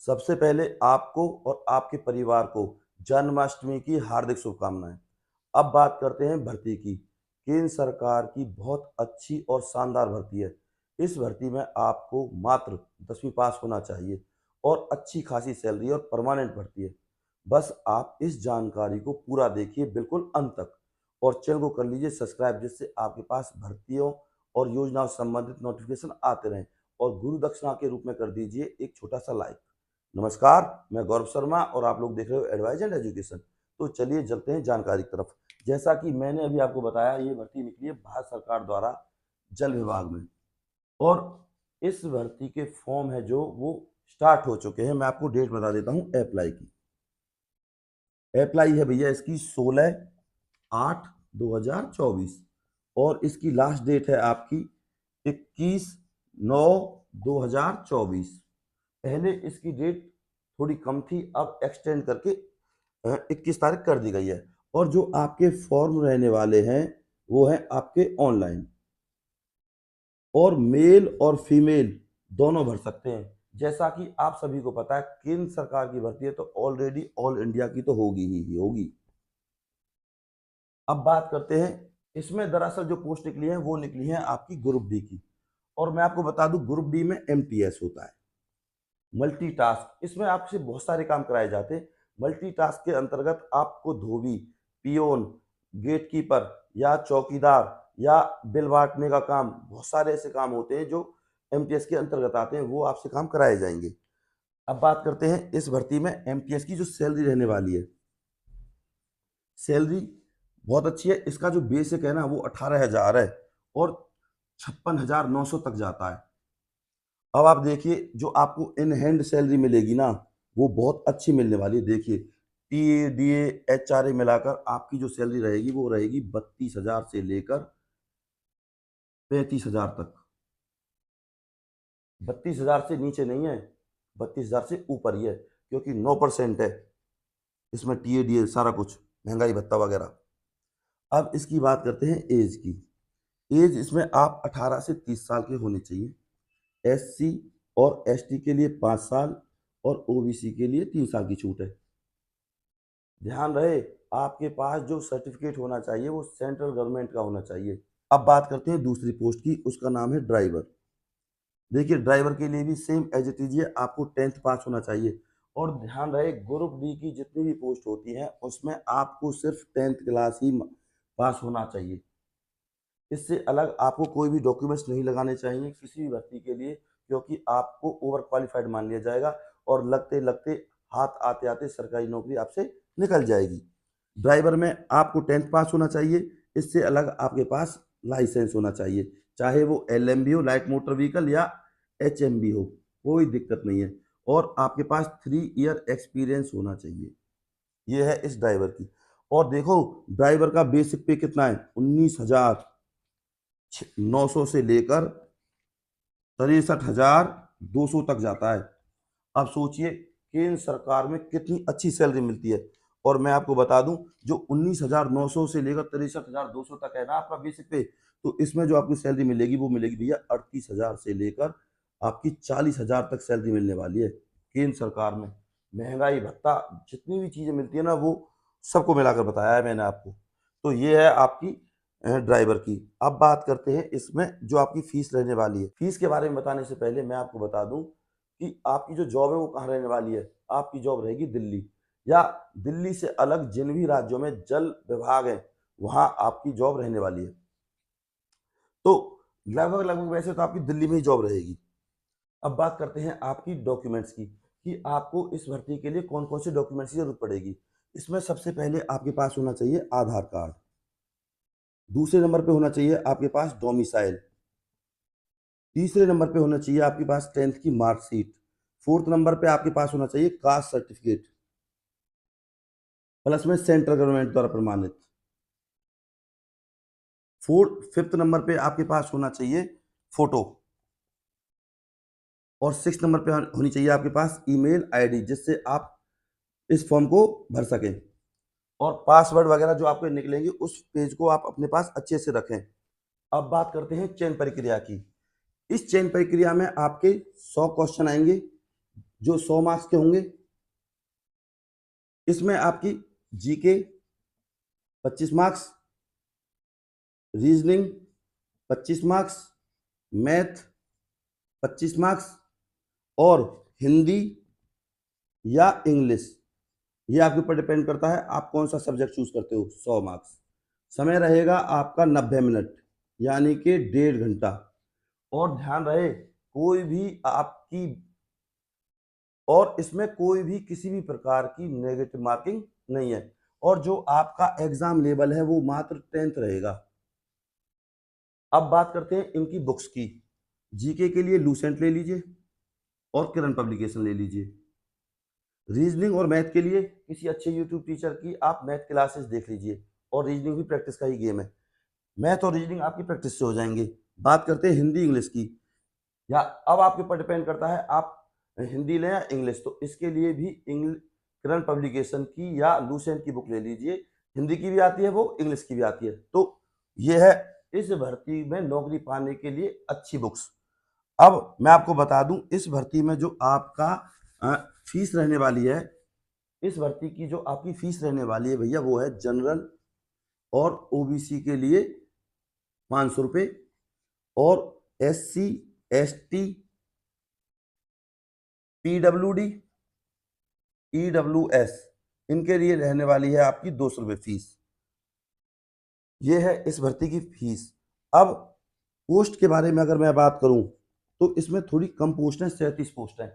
सबसे पहले आपको और आपके परिवार को जन्माष्टमी की हार्दिक शुभकामनाएं। अब बात करते हैं भर्ती की। केंद्र सरकार की बहुत अच्छी और शानदार भर्ती है। इस भर्ती में आपको मात्र 10वीं पास होना चाहिए और अच्छी खासी सैलरी और परमानेंट भर्ती है। बस आप इस जानकारी को पूरा देखिए बिल्कुल अंत तक और चैनल को कर लीजिए सब्सक्राइब, जिससे आपके पास भर्तियों और योजनाओं से संबंधित नोटिफिकेशन आते रहें। और गुरु दक्षिणा के रूप में कर दीजिए एक छोटा सा लाइक। नमस्कार, मैं गौरव शर्मा और आप लोग देख रहे हो एडवाइज एंड एजुकेशन। तो चलिए चलते हैं जानकारी की तरफ। जैसा कि मैंने अभी आपको बताया, ये भर्ती निकली है भारत सरकार द्वारा जल विभाग में, और इस भर्ती के फॉर्म है जो वो स्टार्ट हो चुके हैं। मैं आपको डेट बता देता हूँ अप्लाई की। अप्लाई है भैया इसकी 16/8/2024 और इसकी लास्ट डेट है आपकी 21/9/2024। पहले इसकी डेट थोड़ी कम थी, अब एक्सटेंड करके 21 तारीख कर दी गई है। और जो आपके फॉर्म रहने वाले हैं वो हैं आपके ऑनलाइन, और मेल और फीमेल दोनों भर सकते हैं। जैसा कि आप सभी को पता है, केंद्र सरकार की भर्ती है तो ऑलरेडी ऑल इंडिया की तो होगी ही होगी। अब बात करते हैं, इसमें दरअसल जो पोस्ट निकली है वो निकली है आपकी ग्रुप डी की। और मैं आपको बता दूं, ग्रुप डी में एमटीएस होता है, मल्टीटास्क। इसमें आपसे बहुत सारे काम कराए जाते हैं। मल्टीटास्क के अंतर्गत आपको धोबी, पियोन, गेटकीपर या चौकीदार या बिल बांटने का काम, बहुत सारे ऐसे काम होते हैं जो एमटीएस के अंतर्गत आते हैं, वो आपसे काम कराए जाएंगे। अब बात करते हैं इस भर्ती में एमटीएस की जो सैलरी रहने वाली है। सैलरी बहुत अच्छी है। इसका जो बेसिक है ना वो 18,000 है और 56,900 तक जाता है। अब आप देखिए, जो आपको इन हैंड सैलरी मिलेगी ना वो बहुत अच्छी मिलने वाली है। देखिए, टीए डीए एचआरए मिलाकर आपकी जो सैलरी रहेगी वो रहेगी 32,000 से लेकर 35,000 तक। 32,000 से नीचे नहीं है, 32,000 से ऊपर ही है, क्योंकि 9% है इसमें टीए डीए सारा कुछ, महंगाई भत्ता वगैरह। अब इसकी बात करते हैं एज की। एज इसमें आप 18 से 30 साल के होने चाहिए। एससी और एसटी के लिए 5 साल और ओबीसी के लिए 3 साल की छूट है। ध्यान रहे, आपके पास जो सर्टिफिकेट होना चाहिए वो सेंट्रल गवर्नमेंट का होना चाहिए। अब बात करते हैं दूसरी पोस्ट की, उसका नाम है ड्राइवर। देखिए, ड्राइवर के लिए भी सेम एज इट इज है, आपको 10th पास होना चाहिए। और ध्यान रहे, ग्रुप डी की जितनी भी पोस्ट होती हैं उसमें आपको सिर्फ 10th क्लास ही पास होना चाहिए। इससे अलग आपको कोई भी डॉक्यूमेंट्स नहीं लगाने चाहिए किसी भी भर्ती के लिए, क्योंकि आपको ओवर क्वालिफाइड मान लिया जाएगा और लगते लगते हाथ आते आते सरकारी नौकरी आपसे निकल जाएगी। ड्राइवर में आपको 10th पास होना चाहिए। इससे अलग आपके पास लाइसेंस होना चाहिए, चाहे वो एलएमबी हो, लाइट मोटर व्हीकल, या एचएमबी हो, कोई दिक्कत नहीं है। और आपके पास 3 ईयर एक्सपीरियंस होना चाहिए। ये है इस ड्राइवर की। और देखो, ड्राइवर का बेसिक पे कितना है, 19,900 से लेकर 63,200 तक जाता है। अब सोचिए, केंद्र सरकार में कितनी अच्छी सैलरी मिलती है। और मैं आपको बता दूं, जो 19,900 से लेकर 63,200 तक है ना आपका बेसिक पे, तो इसमें जो आपकी सैलरी मिलेगी वो मिलेगी भैया 38,000 से लेकर आपकी 40,000 तक सैलरी मिलने वाली है केंद्र सरकार में। महंगाई भत्ता, जितनी भी चीजें मिलती है ना वो सबको मिलाकर बताया है मैंने आपको। तो ये है आपकी ड्राइवर की। अब बात करते हैं इसमें जो आपकी फीस रहने वाली है। फीस के बारे में बताने से पहले मैं आपको बता दूं कि आपकी जो जॉब है वो कहाँ रहने वाली है। आपकी जॉब रहेगी दिल्ली, या दिल्ली से अलग जिन भी राज्यों में जल विभाग है वहां आपकी जॉब रहने वाली है। तो लगभग लगभग वैसे तो आपकी दिल्ली में ही जॉब रहेगी। अब बात करते हैं आपकी डॉक्यूमेंट्स की, कि आपको इस भर्ती के लिए कौन कौन से डॉक्यूमेंट्स की जरूरत पड़ेगी। इसमें सबसे पहले आपके पास होना चाहिए आधार कार्ड। दूसरे नंबर पे होना चाहिए आपके पास डोमिसाइल। तीसरे नंबर पे होना चाहिए आपके पास 10th की मार्कशीट। फोर्थ नंबर पे आपके पास होना चाहिए कास्ट सर्टिफिकेट प्लस में सेंट्रल गवर्नमेंट द्वारा प्रमाणित। फिफ्थ नंबर पे आपके पास होना चाहिए फोटो। और 6th नंबर पे होनी चाहिए आपके पास ईमेल आईडी, जिससे आप इस फॉर्म को भर सकें। और पासवर्ड वगैरह जो आपके निकलेंगे उस पेज को आप अपने पास अच्छे से रखें। अब बात करते हैं चयन प्रक्रिया की। इस चयन प्रक्रिया में आपके 100 क्वेश्चन आएंगे, जो 100 मार्क्स के होंगे। इसमें आपकी GK 25 marks, reasoning 25 marks, math 25 marks और हिंदी या इंग्लिश, ये आपके ऊपर डिपेंड करता है आप कौन सा सब्जेक्ट चूज करते हो। 100 मार्क्स। समय रहेगा आपका 90 मिनट यानी कि 1.5 घंटा। और ध्यान रहे कोई भी आपकी और इसमें कोई भी किसी भी प्रकार की नेगेटिव मार्किंग नहीं है। और जो आपका एग्जाम लेवल है वो मात्र 10th रहेगा। अब बात करते हैं इनकी बुक्स की। जीके के लिए लूसेंट ले लीजिए और किरण पब्लिकेशन ले लीजिए। रीजनिंग और मैथ के लिए किसी अच्छे यूट्यूब टीचर की आप मैथ क्लासेस देख लीजिए, और रीजनिंग भी प्रैक्टिस का ही गेम है। मैथ और रीजनिंग आपकी प्रैक्टिस से हो जाएंगे। बात करते हैं हिंदी इंग्लिश की, या अब आपके ऊपर डिपेंड करता है आप हिंदी लें या इंग्लिश। तो इसके लिए भी किरण पब्लिकेशन की या लूसेंट की बुक ले लीजिए। हिंदी की भी आती है वो, इंग्लिश की भी आती है। तो ये है इस भर्ती में नौकरी पाने के लिए अच्छी बुक्स। अब मैं आपको बता दूं इस भर्ती में जो आपका फीस रहने वाली है, इस भर्ती की जो आपकी फीस रहने वाली है भैया, वो है जनरल और ओबीसी के लिए 500 रुपये, और SC ST PWD EWS इनके लिए रहने वाली है आपकी 200 रुपये फीस। ये है इस भर्ती की फीस। अब पोस्ट के बारे में अगर मैं बात करूं तो इसमें थोड़ी कम पोस्ट हैं, 37 पोस्ट हैं।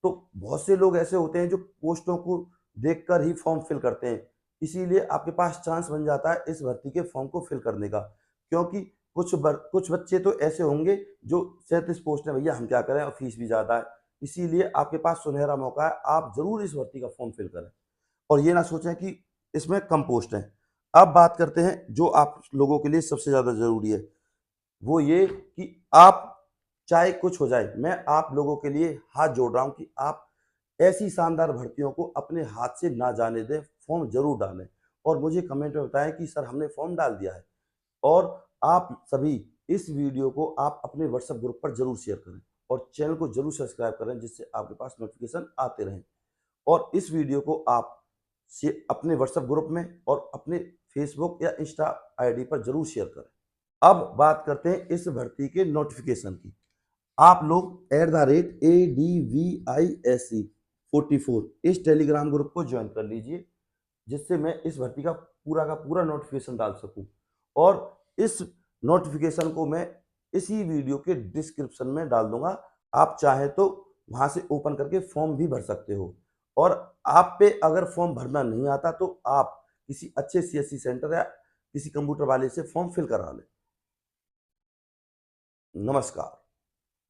तो बहुत से लोग ऐसे होते हैं जो पोस्टों को देखकर ही फॉर्म फिल करते हैं, इसीलिए आपके पास चांस बन जाता है इस भर्ती के फॉर्म को फिल करने का। क्योंकि कुछ बच्चे तो ऐसे होंगे जो 37 पोस्ट है भैया हम क्या करें और फीस भी ज़्यादा है, इसीलिए आपके पास सुनहरा मौका है, आप जरूर इस भर्ती का फॉर्म फिल करें और ये ना सोचें कि इसमें कम पोस्ट हैं। अब बात करते हैं जो आप लोगों के लिए सबसे ज़्यादा ज़रूरी है, वो ये कि आप चाहे कुछ हो जाए, मैं आप लोगों के लिए हाथ जोड़ रहा हूं कि आप ऐसी शानदार भर्तियों को अपने हाथ से ना जाने दें, फॉर्म जरूर डालें और मुझे कमेंट में बताएं कि सर हमने फॉर्म डाल दिया है। और आप सभी इस वीडियो को आप अपने व्हाट्सएप ग्रुप पर जरूर शेयर करें और चैनल को जरूर सब्सक्राइब करें, जिससे आपके पास नोटिफिकेशन आते रहें। और इस वीडियो को आप अपने व्हाट्सएप ग्रुप में और अपने फेसबुक या इंस्टा आईडी पर जरूर शेयर करें। अब बात करते हैं इस भर्ती के नोटिफिकेशन की। आप लोग @ADVISE44 इस टेलीग्राम ग्रुप को ज्वाइन कर लीजिए, जिससे मैं इस भर्ती का पूरा नोटिफिकेशन डाल सकूं। और इस नोटिफिकेशन को मैं इसी वीडियो के डिस्क्रिप्शन में डाल दूंगा, आप चाहे तो वहां से ओपन करके फॉर्म भी भर सकते हो। और आप पे अगर फॉर्म भरना नहीं आता तो आप किसी अच्छे CSC सेंटर या किसी कंप्यूटर वाले से फॉर्म फिल करा लें। नमस्कार।